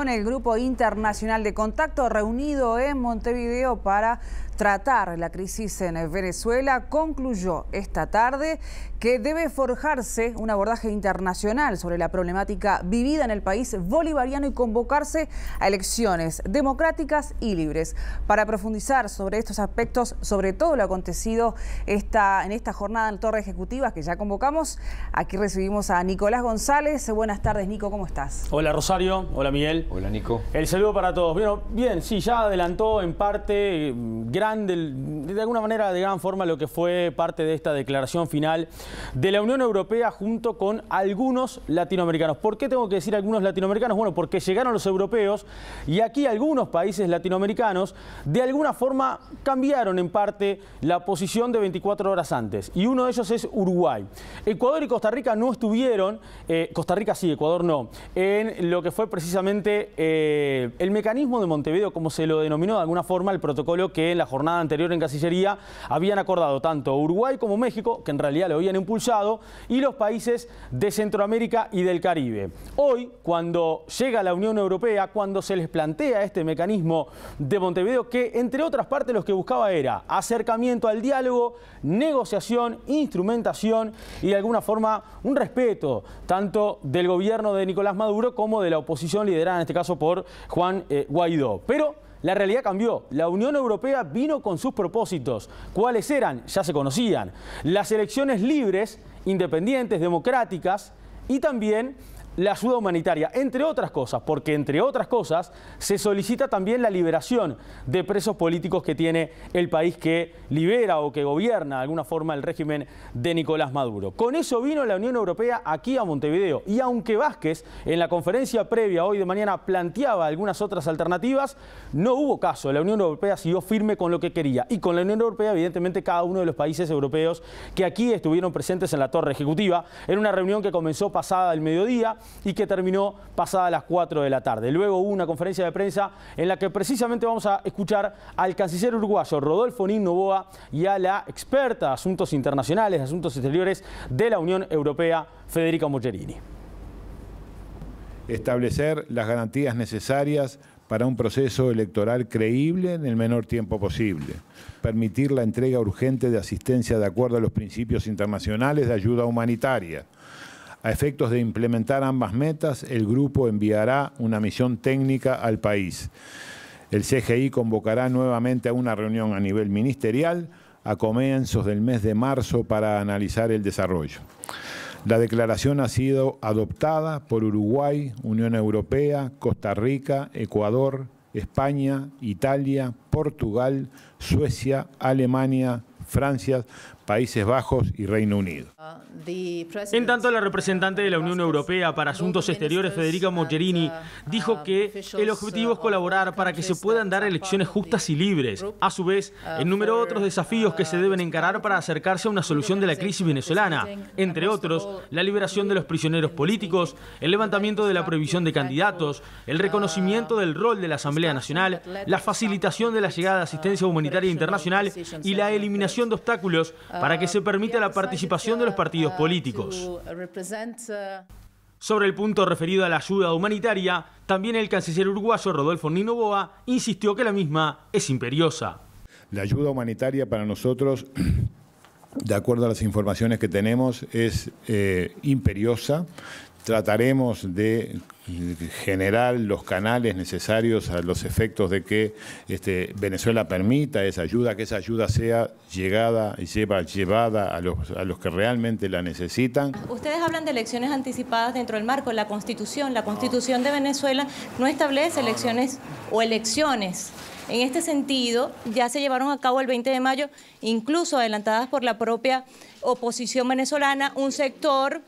El Grupo Internacional de Contacto reunido en Montevideo para tratar la crisis en Venezuela concluyó esta tarde que debe forjarse un abordaje internacional sobre la problemática vivida en el país bolivariano y convocarse a elecciones democráticas y libres. Para profundizar sobre estos aspectos, sobre todo lo acontecido en esta jornada en Torre Ejecutiva que ya convocamos, aquí recibimos a Nicolás González. Buenas tardes, Nico, ¿cómo estás? Hola, Rosario. Hola, Miguel. Hola, Nico. El saludo para todos. Bueno, bien, sí, ya adelantó en parte de alguna manera, de gran forma, lo que fue parte de esta declaración final de la Unión Europea junto con algunos latinoamericanos. ¿Por qué tengo que decir algunos latinoamericanos? Bueno, porque llegaron los europeos y aquí algunos países latinoamericanos de alguna forma cambiaron en parte la posición de 24 horas antes. Y uno de ellos es Uruguay. Ecuador y Costa Rica no estuvieron, Costa Rica sí, Ecuador no, en lo que fue precisamente el mecanismo de Montevideo, como se lo denominó de alguna forma, el protocolo que en la jornada anterior en Cancillería habían acordado tanto Uruguay como México, que en realidad lo habían impulsado, y los países de Centroamérica y del Caribe. Hoy, cuando llega la Unión Europea, cuando se les plantea este mecanismo de Montevideo, que entre otras partes lo que buscaba era acercamiento al diálogo, negociación, instrumentación y de alguna forma un respeto tanto del gobierno de Nicolás Maduro como de la oposición liderada en este caso por Juan Guaidó. Pero la realidad cambió. La Unión Europea vino con sus propósitos. ¿Cuáles eran? Ya se conocían. Las elecciones libres, independientes, democráticas y también la ayuda humanitaria, entre otras cosas, porque entre otras cosas se solicita también la liberación de presos políticos que tiene el país que libera o que gobierna de alguna forma el régimen de Nicolás Maduro. Con eso vino la Unión Europea aquí a Montevideo y aunque Vázquez en la conferencia previa hoy de mañana planteaba algunas otras alternativas, no hubo caso. La Unión Europea siguió firme con lo que quería y con la Unión Europea evidentemente cada uno de los países europeos que aquí estuvieron presentes en la Torre Ejecutiva en una reunión que comenzó pasada el mediodía y que terminó pasada las 4 de la tarde. Luego hubo una conferencia de prensa en la que precisamente vamos a escuchar al canciller uruguayo Rodolfo Nin Noboa y a la experta de asuntos internacionales, de asuntos exteriores de la Unión Europea, Federica Mogherini. Establecer las garantías necesarias para un proceso electoral creíble en el menor tiempo posible. Permitir la entrega urgente de asistencia de acuerdo a los principios internacionales de ayuda humanitaria. A efectos de implementar ambas metas, el grupo enviará una misión técnica al país. El CGI convocará nuevamente a una reunión a nivel ministerial a comienzos del mes de marzo para analizar el desarrollo. La declaración ha sido adoptada por Uruguay, Unión Europea, Costa Rica, Ecuador, España, Italia, Portugal, Suecia, Alemania, Francia, Países Bajos y Reino Unido. En tanto, la representante de la Unión Europea para Asuntos Exteriores, Federica Mogherini, dijo que el objetivo es colaborar para que se puedan dar elecciones justas y libres. A su vez, enumeró otros desafíos que se deben encarar para acercarse a una solución de la crisis venezolana, entre otros, la liberación de los prisioneros políticos, el levantamiento de la prohibición de candidatos, el reconocimiento del rol de la Asamblea Nacional, la facilitación de la llegada de asistencia humanitaria internacional y la eliminación de obstáculos para que se permita la participación de los partidos políticos. Sobre el punto referido a la ayuda humanitaria, también el canciller uruguayo Rodolfo Nin Noboa insistió que la misma es imperiosa. La ayuda humanitaria para nosotros, de acuerdo a las informaciones que tenemos, es imperiosa. Trataremos de generar los canales necesarios a los efectos de que Venezuela permita esa ayuda, que esa ayuda sea llevada a los que realmente la necesitan. Ustedes hablan de elecciones anticipadas dentro del marco de la Constitución. La Constitución de Venezuela no establece elecciones o elecciones. En este sentido, ya se llevaron a cabo el 20 de mayo, incluso adelantadas por la propia oposición venezolana, un sector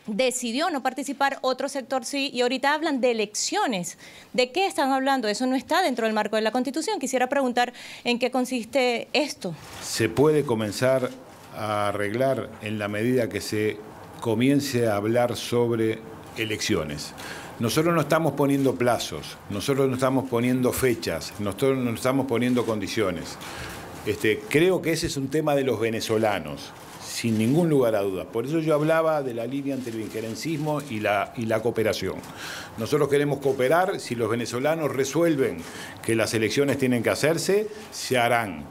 decidió no participar, otro sector sí, y ahorita hablan de elecciones. ¿De qué están hablando? Eso no está dentro del marco de la Constitución. Quisiera preguntar en qué consiste esto. Se puede comenzar a arreglar en la medida que se comience a hablar sobre elecciones. Nosotros no estamos poniendo plazos, nosotros no estamos poniendo fechas, nosotros no estamos poniendo condiciones. Creo que ese es un tema de los venezolanos. sin ningún lugar a dudas. Por eso yo hablaba de la línea entre el injerencismo y la cooperación. Nosotros queremos cooperar. Si los venezolanos resuelven que las elecciones tienen que hacerse, se harán.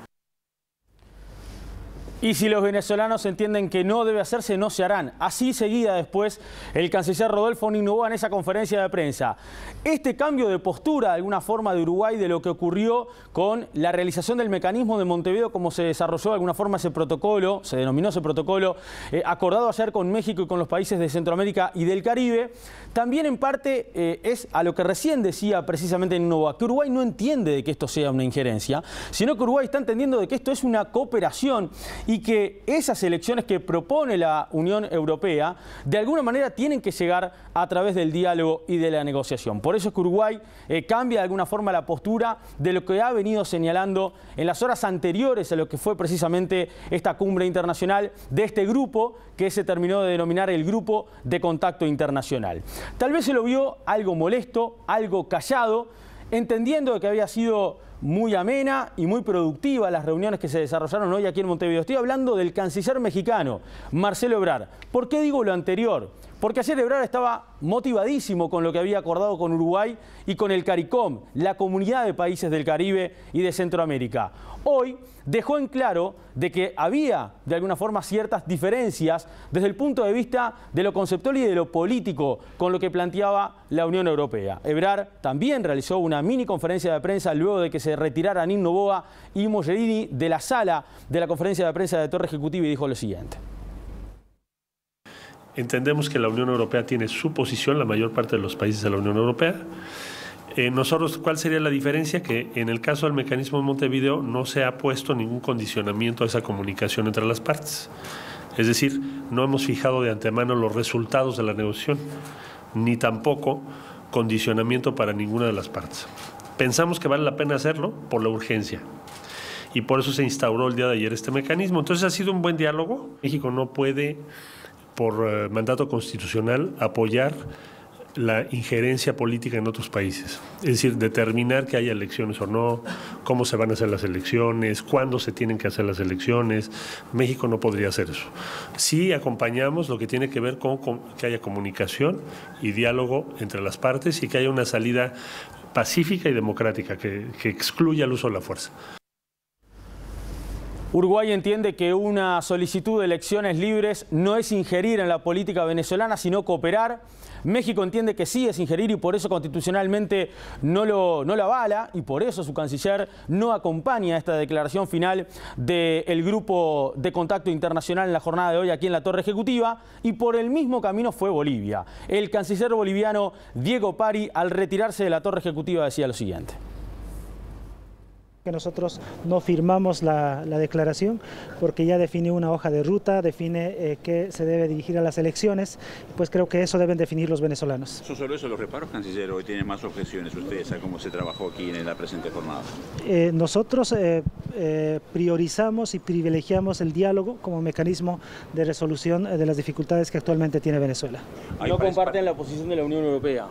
Y si los venezolanos entienden que no debe hacerse, no se harán. Así seguía después el canciller Rodolfo Fonin Noboa en esa conferencia de prensa. Este cambio de postura, de alguna forma, de Uruguay, de lo que ocurrió con la realización del mecanismo de Montevideo, como se desarrolló de alguna forma ese protocolo, se denominó ese protocolo, acordado ayer con México y con los países de Centroamérica y del Caribe, también en parte es a lo que recién decía precisamente Noboa, que Uruguay no entiende de que esto sea una injerencia, sino que Uruguay está entendiendo de que esto es una cooperación y que esas elecciones que propone la Unión Europea de alguna manera tienen que llegar a través del diálogo y de la negociación. Por eso es que Uruguay cambia de alguna forma la postura de lo que ha venido señalando en las horas anteriores a lo que fue precisamente esta cumbre internacional de este grupo que se terminó de denominar el Grupo de Contacto Internacional. Tal vez se lo vio algo molesto, algo callado, entendiendo que había sido muy amena y muy productiva las reuniones que se desarrollaron hoy aquí en Montevideo. Estoy hablando del canciller mexicano, Marcelo Ebrard. ¿Por qué digo lo anterior? Porque ayer Ebrard estaba motivadísimo con lo que había acordado con Uruguay y con el CARICOM, la comunidad de países del Caribe y de Centroamérica. Hoy dejó en claro de que había de alguna forma ciertas diferencias desde el punto de vista de lo conceptual y de lo político con lo que planteaba la Unión Europea. Ebrard también realizó una mini conferencia de prensa luego de que se retiraran Fonin Noboa y Mogherini de la sala de la conferencia de prensa de Torre Ejecutiva y dijo lo siguiente. Entendemos que la Unión Europea tiene su posición, la mayor parte de los países de la Unión Europea. Nosotros, ¿cuál sería la diferencia? Que en el caso del mecanismo de Montevideo no se ha puesto ningún condicionamiento a esa comunicación entre las partes. Es decir, no hemos fijado de antemano los resultados de la negociación, ni tampoco condicionamiento para ninguna de las partes. Pensamos que vale la pena hacerlo por la urgencia. Y por eso se instauró el día de ayer este mecanismo. Entonces ha sido un buen diálogo. México no puede, por mandato constitucional, apoyar la injerencia política en otros países. Es decir, determinar que haya elecciones o no, cómo se van a hacer las elecciones, cuándo se tienen que hacer las elecciones. México no podría hacer eso. Sí acompañamos lo que tiene que ver con que haya comunicación y diálogo entre las partes y que haya una salida pacífica y democrática que excluya el uso de la fuerza. Uruguay entiende que una solicitud de elecciones libres no es ingerir en la política venezolana, sino cooperar. México entiende que sí es ingerir y por eso constitucionalmente no lo avala y por eso su canciller no acompaña esta declaración final del Grupo de Contacto Internacional en la jornada de hoy aquí en la Torre Ejecutiva, y por el mismo camino fue Bolivia. El canciller boliviano Diego Pari, al retirarse de la Torre Ejecutiva, decía lo siguiente. Que nosotros no firmamos la declaración porque ya define una hoja de ruta, define que se debe dirigir a las elecciones, pues creo que eso deben definir los venezolanos. ¿Son solo eso los reparos, canciller? ¿Hoy tienen más objeciones ustedes a cómo se trabajó aquí en la presente jornada? Nosotros priorizamos y privilegiamos el diálogo como mecanismo de resolución de las dificultades que actualmente tiene Venezuela. ¿No comparten la posición de la Unión Europea?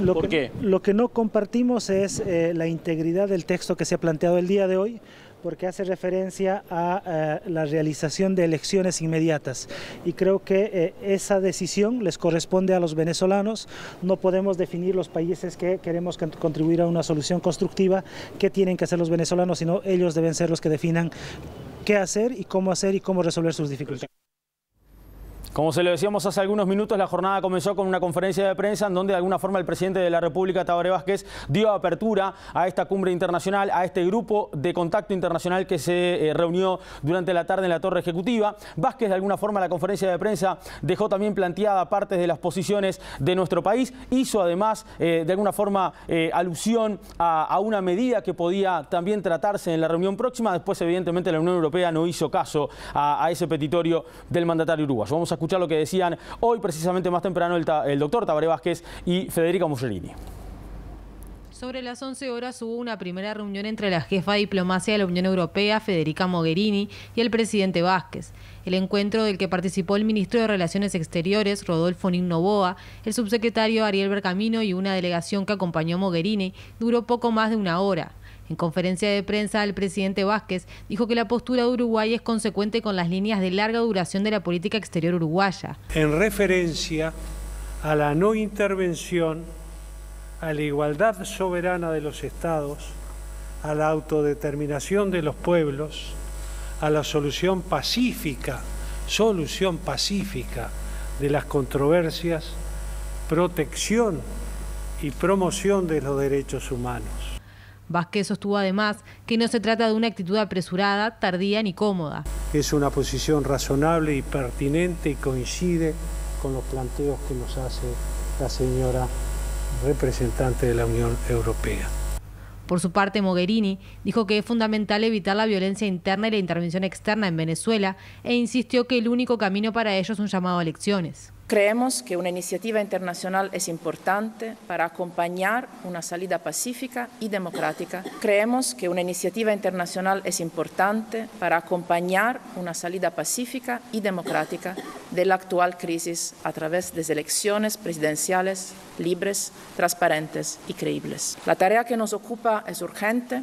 ¿Por qué? Lo que no compartimos es la integridad del texto que se ha planteado el día de hoy, porque hace referencia a la realización de elecciones inmediatas y creo que esa decisión les corresponde a los venezolanos. No podemos definir los países que queremos contribuir a una solución constructiva, qué tienen que hacer los venezolanos, sino ellos deben ser los que definan qué hacer y cómo resolver sus dificultades. Como se lo decíamos hace algunos minutos, la jornada comenzó con una conferencia de prensa en donde de alguna forma el presidente de la República, Tabaré Vázquez, dio apertura a esta cumbre internacional, a este grupo de contacto internacional que se reunió durante la tarde en la Torre Ejecutiva. Vázquez, de alguna forma, en la conferencia de prensa dejó también planteada partes de las posiciones de nuestro país. Hizo además, de alguna forma, alusión a una medida que podía también tratarse en la reunión próxima. Después, evidentemente, la Unión Europea no hizo caso a ese petitorio del mandatario uruguayo. Vamos a escuchar lo que decían hoy, precisamente más temprano, el doctor Tabaré Vázquez y Federica Mogherini. Sobre las 11 horas hubo una primera reunión entre la jefa de diplomacia de la Unión Europea, Federica Mogherini, y el presidente Vázquez. El encuentro del que participó el ministro de Relaciones Exteriores, Rodolfo Fonin Noboa, el subsecretario Ariel Bergamino y una delegación que acompañó a Mogherini, duró poco más de una hora. En conferencia de prensa, el presidente Vázquez dijo que la postura de Uruguay es consecuente con las líneas de larga duración de la política exterior uruguaya. En referencia a la no intervención, a la igualdad soberana de los estados, a la autodeterminación de los pueblos, a la solución pacífica de las controversias, protección y promoción de los derechos humanos. Vázquez sostuvo además que no se trata de una actitud apresurada, tardía ni cómoda. Es una posición razonable y pertinente y coincide con los planteos que nos hace la señora representante de la Unión Europea. Por su parte, Mogherini dijo que es fundamental evitar la violencia interna y la intervención externa en Venezuela e insistió que el único camino para ello es un llamado a elecciones. Creemos que una iniciativa internacional es importante para acompañar una salida pacífica y democrática. Creemos que una iniciativa internacional es importante para acompañar una salida pacífica y democrática de la actual crisis a través de elecciones presidenciales libres, transparentes y creíbles. La tarea que nos ocupa es urgente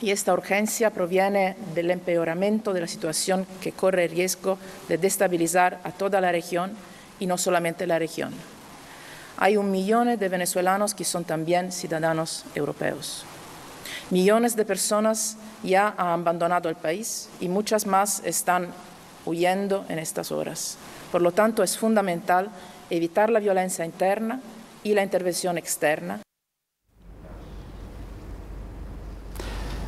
y esta urgencia proviene del empeoramiento de la situación que corre el riesgo de destabilizar a toda la región y no solamente la región. Hay 1 millón de venezolanos que son también ciudadanos europeos. Millones de personas ya han abandonado el país y muchas más están huyendo en estas horas. Por lo tanto, es fundamental evitar la violencia interna y la intervención externa.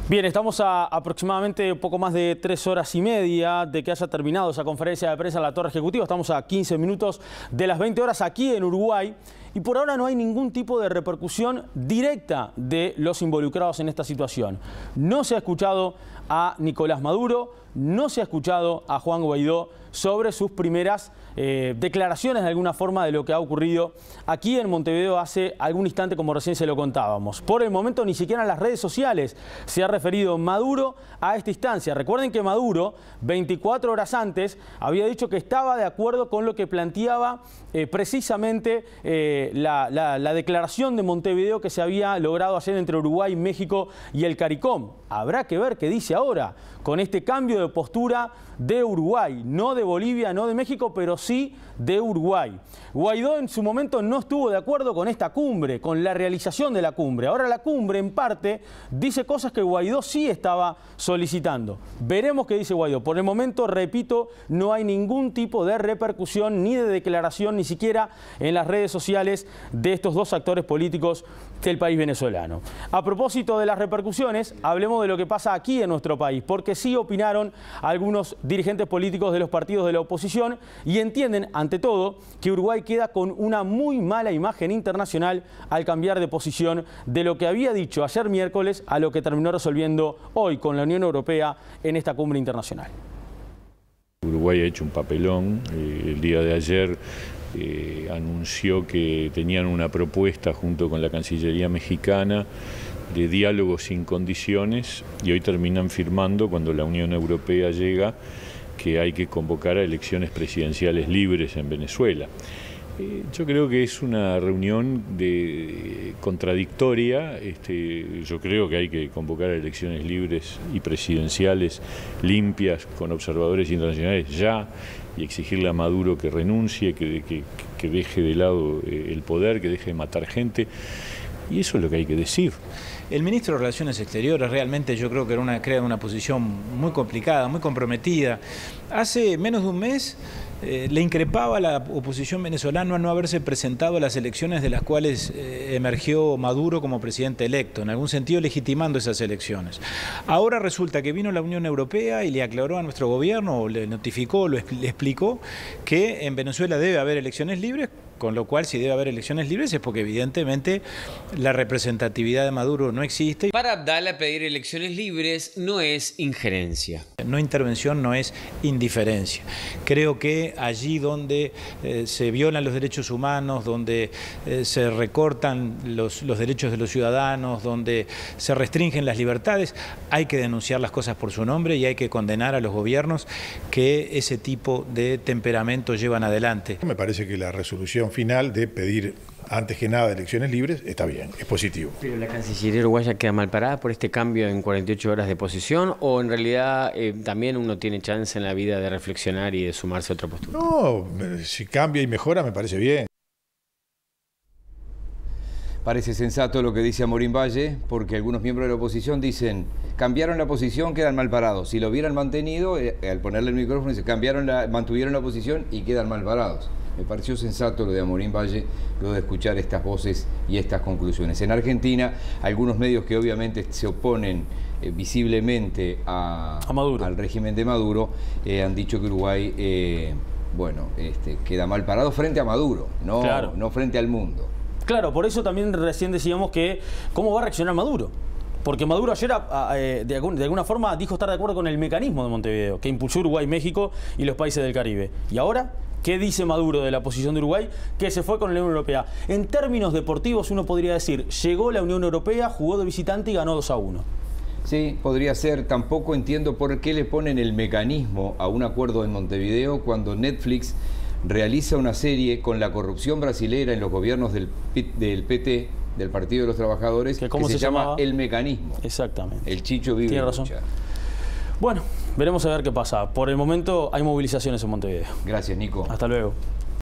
Bien, estamos a aproximadamente un poco más de 3 horas y media de que haya terminado esa conferencia de prensa en la Torre Ejecutiva. Estamos a 15 minutos de las 20 horas aquí en Uruguay y por ahora no hay ningún tipo de repercusión directa de los involucrados en esta situación. No se ha escuchado a Nicolás Maduro, no se ha escuchado a Juan Guaidó sobre sus primeras declaraciones de alguna forma de lo que ha ocurrido aquí en Montevideo hace algún instante, como recién se lo contábamos. Por el momento ni siquiera en las redes sociales se ha referido Maduro a esta instancia. Recuerden que Maduro, 24 horas antes, había dicho que estaba de acuerdo con lo que planteaba precisamente la declaración de Montevideo que se había logrado hacer entre Uruguay, México y el CARICOM. Habrá que ver qué dice ahora con este cambio de postura de Uruguay, no de Bolivia, no de México, pero sí de Uruguay. Guaidó en su momento no estuvo de acuerdo con esta cumbre, con la realización de la cumbre. Ahora la cumbre, en parte, dice cosas que Guaidó sí estaba solicitando. Veremos qué dice Guaidó. Por el momento, repito, no hay ningún tipo de repercusión ni de declaración, ni siquiera en las redes sociales de estos dos actores políticos del país venezolano. A propósito de las repercusiones, hablemos de lo que pasa aquí en nuestro país, porque sí opinaron algunos dirigentes políticos de los partidos de la oposición y entienden, ante todo, que Uruguay queda con una muy mala imagen internacional al cambiar de posición de lo que había dicho ayer miércoles a lo que terminó resolviendo hoy con la Unión Europea en esta cumbre internacional. Uruguay ha hecho un papelón. El día de ayer anunció que tenían una propuesta junto con la Cancillería mexicana de diálogo sin condiciones y hoy terminan firmando, cuando la Unión Europea llega, que hay que convocar a elecciones presidenciales libres en Venezuela. Yo creo que es una reunión contradictoria. Yo creo que hay que convocar a elecciones libres y presidenciales limpias con observadores internacionales ya y exigirle a Maduro que renuncie, que deje de lado el poder, que deje de matar gente. Y eso es lo que hay que decir. El ministro de Relaciones Exteriores realmente yo creo que crea una posición muy complicada, muy comprometida. Hace menos de un mes le increpaba a la oposición venezolana no haberse presentado a las elecciones de las cuales emergió Maduro como presidente electo, en algún sentido legitimando esas elecciones. Ahora resulta que vino la Unión Europea y le aclaró a nuestro gobierno, o le notificó, le explicó que en Venezuela debe haber elecciones libres, con lo cual si debe haber elecciones libres es porque evidentemente la representatividad de Maduro no existe. Para Abdala, pedir elecciones libres no es injerencia. No intervención, no es indiferencia. Creo que allí donde se violan los derechos humanos, donde se recortan los derechos de los ciudadanos, donde se restringen las libertades, hay que denunciar las cosas por su nombre y hay que condenar a los gobiernos que ese tipo de temperamento llevan adelante. Me parece que la resolución final de pedir antes que nada, elecciones libres, está bien, es positivo. ¿Pero la Cancillería uruguaya queda mal parada por este cambio en 48 horas de posición o en realidad también uno tiene chance en la vida de reflexionar y de sumarse a otra postura? No, si cambia y mejora me parece bien. Parece sensato lo que dice Amorín Valle, porque algunos miembros de la oposición dicen, cambiaron la posición, quedan mal parados. Si lo hubieran mantenido, al ponerle el micrófono, dice, mantuvieron la posición y quedan mal parados. Me pareció sensato lo de Amorín Valle, luego de escuchar estas voces y estas conclusiones. En Argentina, algunos medios que obviamente se oponen visiblemente al régimen de Maduro, han dicho que Uruguay, queda mal parado frente a Maduro, no frente al mundo. Claro, por eso también recién decíamos que cómo va a reaccionar Maduro. Porque Maduro ayer, de alguna forma, dijo estar de acuerdo con el mecanismo de Montevideo, que impulsó Uruguay, México y los países del Caribe. ¿Y ahora qué dice Maduro de la posición de Uruguay? Que se fue con la Unión Europea. En términos deportivos, uno podría decir, llegó la Unión Europea, jugó de visitante y ganó 2-1. Sí, podría ser. Tampoco entiendo por qué le ponen el mecanismo a un acuerdo en Montevideo cuando Netflix realiza una serie con la corrupción brasilera en los gobiernos del PT, del Partido de los Trabajadores, que se llama El Mecanismo. Exactamente. El Chicho vive Tiene razón. Bueno, veremos a ver qué pasa. Por el momento hay movilizaciones en Montevideo. Gracias, Nico. Hasta luego.